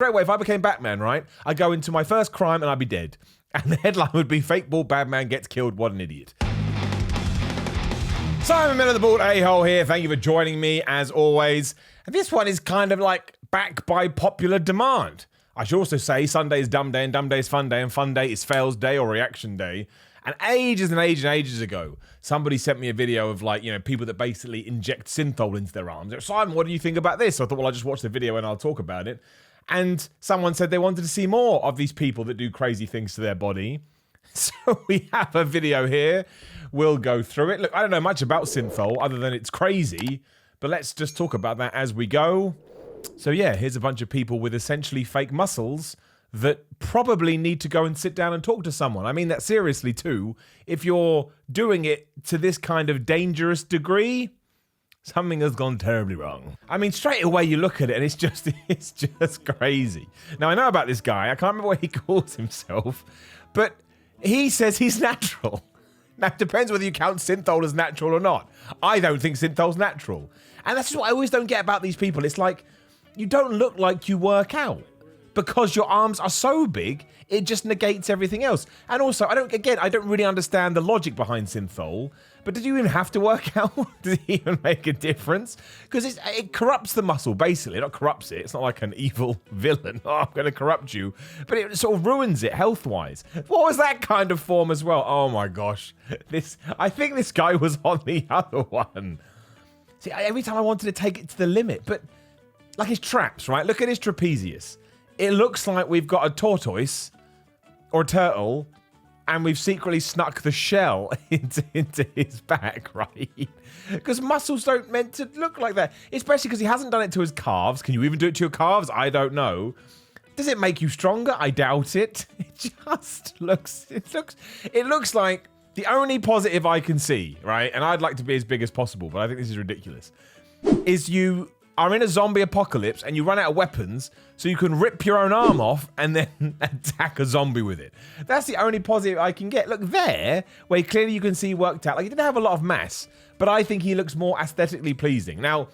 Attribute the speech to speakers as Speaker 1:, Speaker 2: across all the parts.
Speaker 1: Straight away, if I became Batman, right, I'd go into my first crime and I'd be dead. And the headline would be, fake bald Batman gets killed, what an idiot. Simon Miller, the bald a-hole here. Thank you for joining me, as always. And this one is kind of like back by popular demand. I should also say Sunday is dumb day and dumb day is fun day and fun day is fails day or reaction day. And ages and ages ago, somebody sent me a video of people that basically inject synthol into their arms. Simon, what do you think about this? So I thought, well, I'll just watch the video and I'll talk about it. And someone said they wanted to see more of these people that do crazy things to their body. So we have a video here. We'll go through it. Look, I don't know much about synthol other than it's crazy, but let's just talk about that as we go. So yeah, here's a bunch of people with essentially fake muscles that probably need to go and sit down and talk to someone. I mean that seriously too. If you're doing it to this kind of dangerous degree, something has gone terribly wrong. I mean, straight away you look at it and it's just crazy. Now I know about this guy. I can't remember what he calls himself, but he says he's natural. Now it depends whether you count synthol as natural or not. I don't think synthol's natural. And that's what I always don't get about these people. It's like, you don't look like you work out. Because your arms are so big, it just negates everything else. And also, I don't really understand the logic behind synthol, but did you even have to work out? Does it even make a difference? Because it corrupts the muscle, basically. It not corrupts it. It's not like an evil villain. Oh, I'm going to corrupt you. But it sort of ruins it health-wise. What was that kind of form as well? Oh my gosh. I think this guy was on the other one. See, every time I wanted to take it to the limit, but like his traps, right? Look at his trapezius. It looks like we've got a tortoise or a turtle and we've secretly snuck the shell into his back, right? Because muscles don't meant to look like that. Especially because he hasn't done it to his calves. Can you even do it to your calves? I don't know. Does it make you stronger? I doubt it. It looks like the only positive I can see, right? And I'd like to be as big as possible, but I think this is ridiculous. Is you are in a zombie apocalypse and you run out of weapons, so you can rip your own arm off and then attack a zombie with it. That's the only positive I can get. Look there, where clearly you can see worked out. Like, he didn't have a lot of mass, but I think he looks more aesthetically pleasing. Now,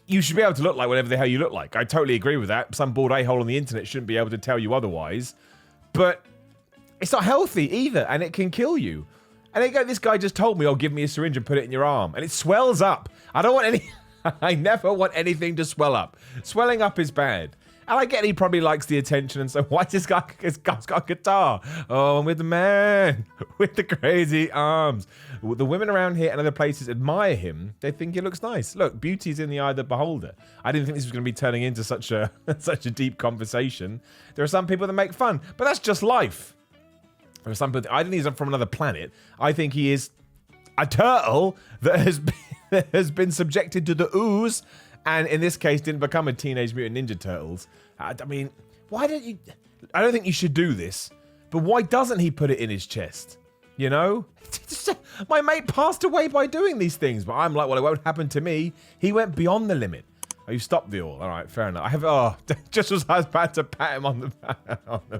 Speaker 1: you should be able to look like whatever the hell you look like. I totally agree with that. Some bald a-hole on the internet shouldn't be able to tell you otherwise. But it's not healthy either, and it can kill you. And there you go, this guy just told me, oh, give me a syringe and put it in your arm. And it swells up. I don't want any... I never want anything to swell up. Swelling up is bad. And I get he probably likes the attention, and so why's this guy's got a guitar? Oh, I'm with the man with the crazy arms. The women around here and other places admire him. They think he looks nice. Look, beauty's in the eye of the beholder. I didn't think this was going to be turning into such a deep conversation. There are some people that make fun, but that's just life. There are some people, I think he's from another planet. I think he is a turtle that has been subjected to the ooze, and in this case didn't become a Teenage Mutant Ninja Turtles. I mean, why don't you... I don't think you should do this, but why doesn't he put it in his chest? You know? My mate passed away by doing these things, but I'm like, well, it won't happen to me. He went beyond the limit. Oh, you stopped the all. All right, fair enough. Just as I was about to pat him on the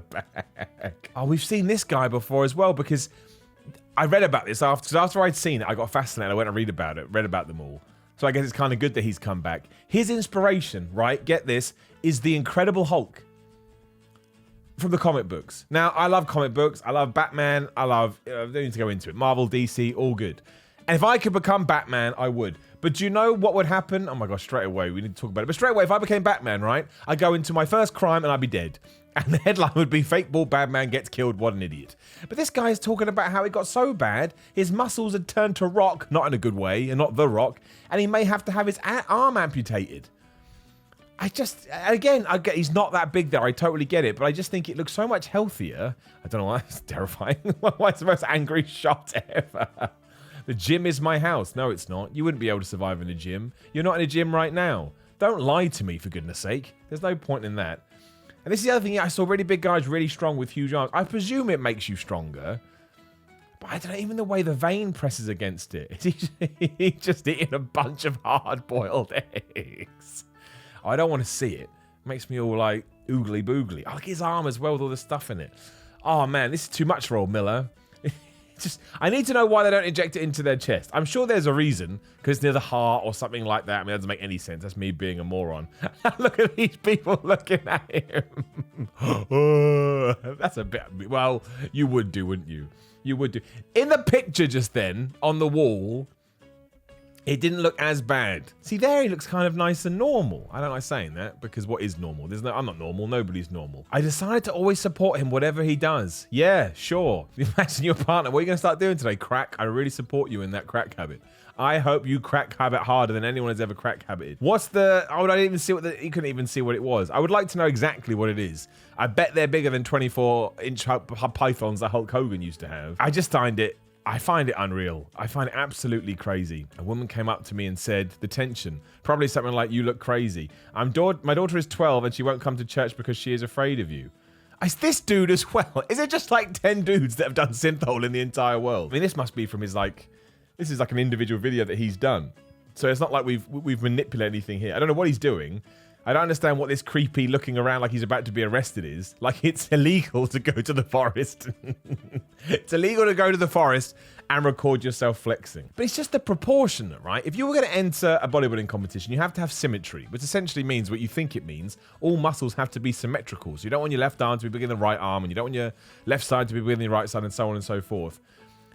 Speaker 1: back. Oh, we've seen this guy before as well, because I read about this after I'd seen it. I got fascinated. I went and read about them all. So I guess it's kind of good that he's come back. His inspiration, right, get this, is the Incredible Hulk from the comic books. Now, I love comic books. I love Batman. I don't need to go into it. Marvel, DC, all good. And if I could become Batman, I would. But do you know what would happen? Oh my gosh, straight away, we need to talk about it. But straight away, if I became Batman, right, I'd go into my first crime and I'd be dead. And the headline would be, fake bald Batman gets killed, what an idiot. But this guy is talking about how it got so bad, his muscles had turned to rock, not in a good way, and not The Rock, and he may have to have his arm amputated. I get he's not that big there, I totally get it, but I just think it looks so much healthier. I don't know why, it's terrifying. Why it's the most angry shot ever. The gym is my house. No, it's not. You wouldn't be able to survive in a gym. You're not in a gym right now. Don't lie to me, for goodness sake. There's no point in that. And this is the other thing, I saw really big guys really strong with huge arms. I presume it makes you stronger. But I don't know, even the way the vein presses against it. He's just eating a bunch of hard-boiled eggs. I don't want to see it. It makes me all like oogly boogly. I like his arm as well with all the stuff in it. Oh man, this is too much for old Miller. I need to know why they don't inject it into their chest. I'm sure there's a reason, because near the heart or something like that. I mean, that doesn't make any sense. That's me being a moron. Look at these people looking at him. That's a bit, well, you would do, wouldn't you? You would do. In the picture just then, on the wall, it didn't look as bad. See, there he looks kind of nice and normal. I don't like saying that, because what is normal? I'm not normal. Nobody's normal. I decided to always support him, whatever he does. Yeah, sure. Imagine your partner. What are you going to start doing today? Crack. I really support you in that crack habit. I hope you crack habit harder than anyone has ever crack habited. What's the... Oh, I didn't even see you couldn't even see what it was. I would like to know exactly what it is. I bet they're bigger than 24-inch pythons that Hulk Hogan used to have. I find it unreal. I find it absolutely crazy. A woman came up to me and said, the tension, probably something like, you look crazy. My daughter is 12 and she won't come to church because she is afraid of you. Is this dude as well? Is it just like 10 dudes that have done synthole in the entire world? I mean, this must be from his this is like an individual video that he's done. So it's not like we've manipulated anything here. I don't know what he's doing. I don't understand what this creepy looking around like he's about to be arrested is. Like, it's illegal to go to the forest. It's illegal to go to the forest and record yourself flexing. But it's just the proportion, right? If you were going to enter a bodybuilding competition, you have to have symmetry, which essentially means what you think it means. All muscles have to be symmetrical. So you don't want your left arm to be bigger than the right arm, and you don't want your left side to be bigger than your right side, and so on and so forth.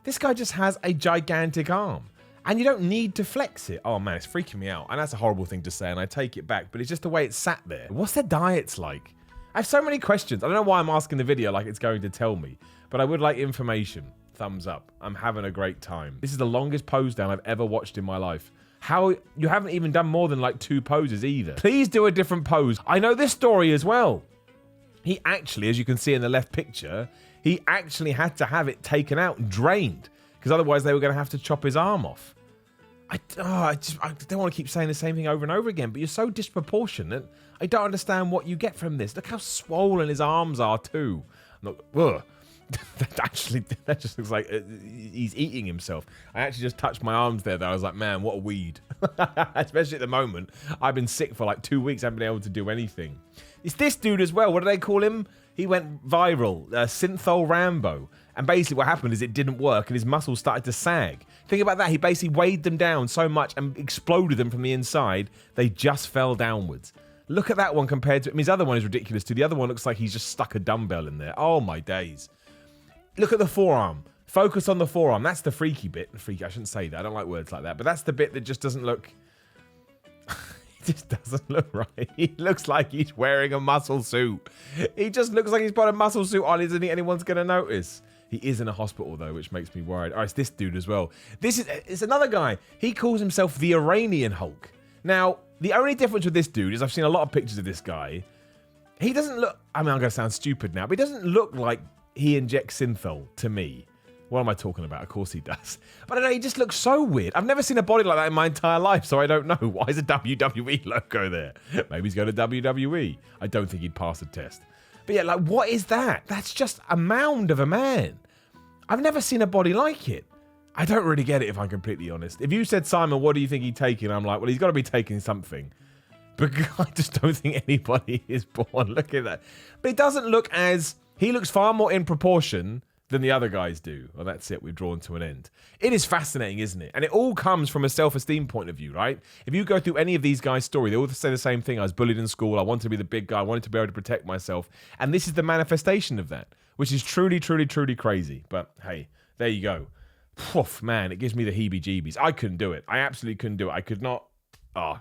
Speaker 1: This guy just has a gigantic arm. And you don't need to flex it. Oh man, it's freaking me out. And that's a horrible thing to say, and I take it back, but it's just the way it's sat there. What's their diets like? I have so many questions. I don't know why I'm asking the video like it's going to tell me, but I would like information. Thumbs up. I'm having a great time. This is the longest pose down I've ever watched in my life. How, you haven't even done more than like 2 poses either. Please do a different pose. I know this story as well. He actually, as you can see in the left picture, he actually had to have it taken out and drained, because otherwise they were going to have to chop his arm off. I don't want to keep saying the same thing over and over again, but you're so disproportionate. I don't understand what you get from this. Look how swollen his arms are too. That just looks like he's eating himself. I actually just touched my arms there, though. I was like, man, what a weed. Especially at the moment. I've been sick for like 2 weeks. I haven't been able to do anything. It's this dude as well. What do they call him? He went viral. Synthol Rambo. And basically what happened is it didn't work and his muscles started to sag. Think about that. He basically weighed them down so much and exploded them from the inside. They just fell downwards. Look at that one compared to... I mean, his other one is ridiculous too. The other one looks like he's just stuck a dumbbell in there. Oh, my days. Look at the forearm. Focus on the forearm. That's the freaky bit. Freaky, I shouldn't say that. I don't like words like that. But that's the bit that just doesn't look... It just doesn't look right. He looks like he's wearing a muscle suit. He just looks like he's put a muscle suit on. Isn't he? Anyone's going to notice. He is in a hospital, though, which makes me worried. Oh, it's this dude as well. It's another guy. He calls himself the Iranian Hulk. Now, the only difference with this dude is I've seen a lot of pictures of this guy. He doesn't look... I mean, I'm going to sound stupid now, but he doesn't look like he injects synthol to me. What am I talking about? Of course he does. But I don't know, he just looks so weird. I've never seen a body like that in my entire life, so I don't know. Why is a WWE logo there? Maybe he's going to WWE. I don't think he'd pass the test. But yeah, like, what is that? That's just a mound of a man. I've never seen a body like it. I don't really get it, if I'm completely honest. If you said, Simon, what do you think he's taking? I'm like, well, he's got to be taking something. But I just don't think anybody is born. Look at that. But it doesn't look as... He looks far more in proportion than the other guys do. Well, that's it. We've drawn to an end. It is fascinating, isn't it? And it all comes from a self-esteem point of view, right? If you go through any of these guys' story, they all say the same thing. I was bullied in school. I wanted to be the big guy. I wanted to be able to protect myself. And this is the manifestation of that, which is truly, truly, truly crazy. But hey, there you go. Poof, man, it gives me the heebie-jeebies. I couldn't do it. I absolutely couldn't do it. I could not.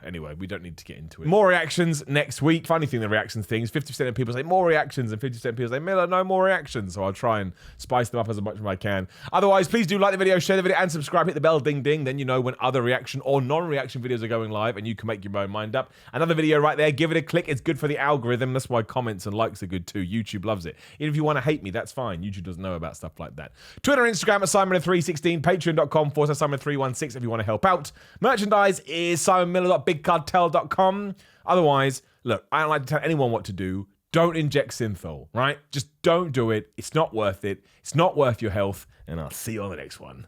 Speaker 1: Anyway, we don't need to get into it. More reactions next week. Funny thing, the reactions things, 50% of people say more reactions and 50% of people say, Miller, no more reactions. So I'll try and spice them up as much as I can. Otherwise, please do like the video, share the video, and subscribe. Hit the bell, ding, ding. Then you know when other reaction or non-reaction videos are going live, and you can make your own mind up. Another video right there. Give it a click. It's good for the algorithm. That's why comments and likes are good too. YouTube loves it. Even if you want to hate me, that's fine. YouTube doesn't know about stuff like that. Twitter and Instagram at Simon316. Patreon.com/Simon316 if you want to help out. Merchandise is SimonMiller.BigCartel.com. Otherwise, look, I don't like to tell anyone what to do. Don't inject synthol, right? Just don't do it. It's not worth it. It's not worth your health. And I'll see you on the next one.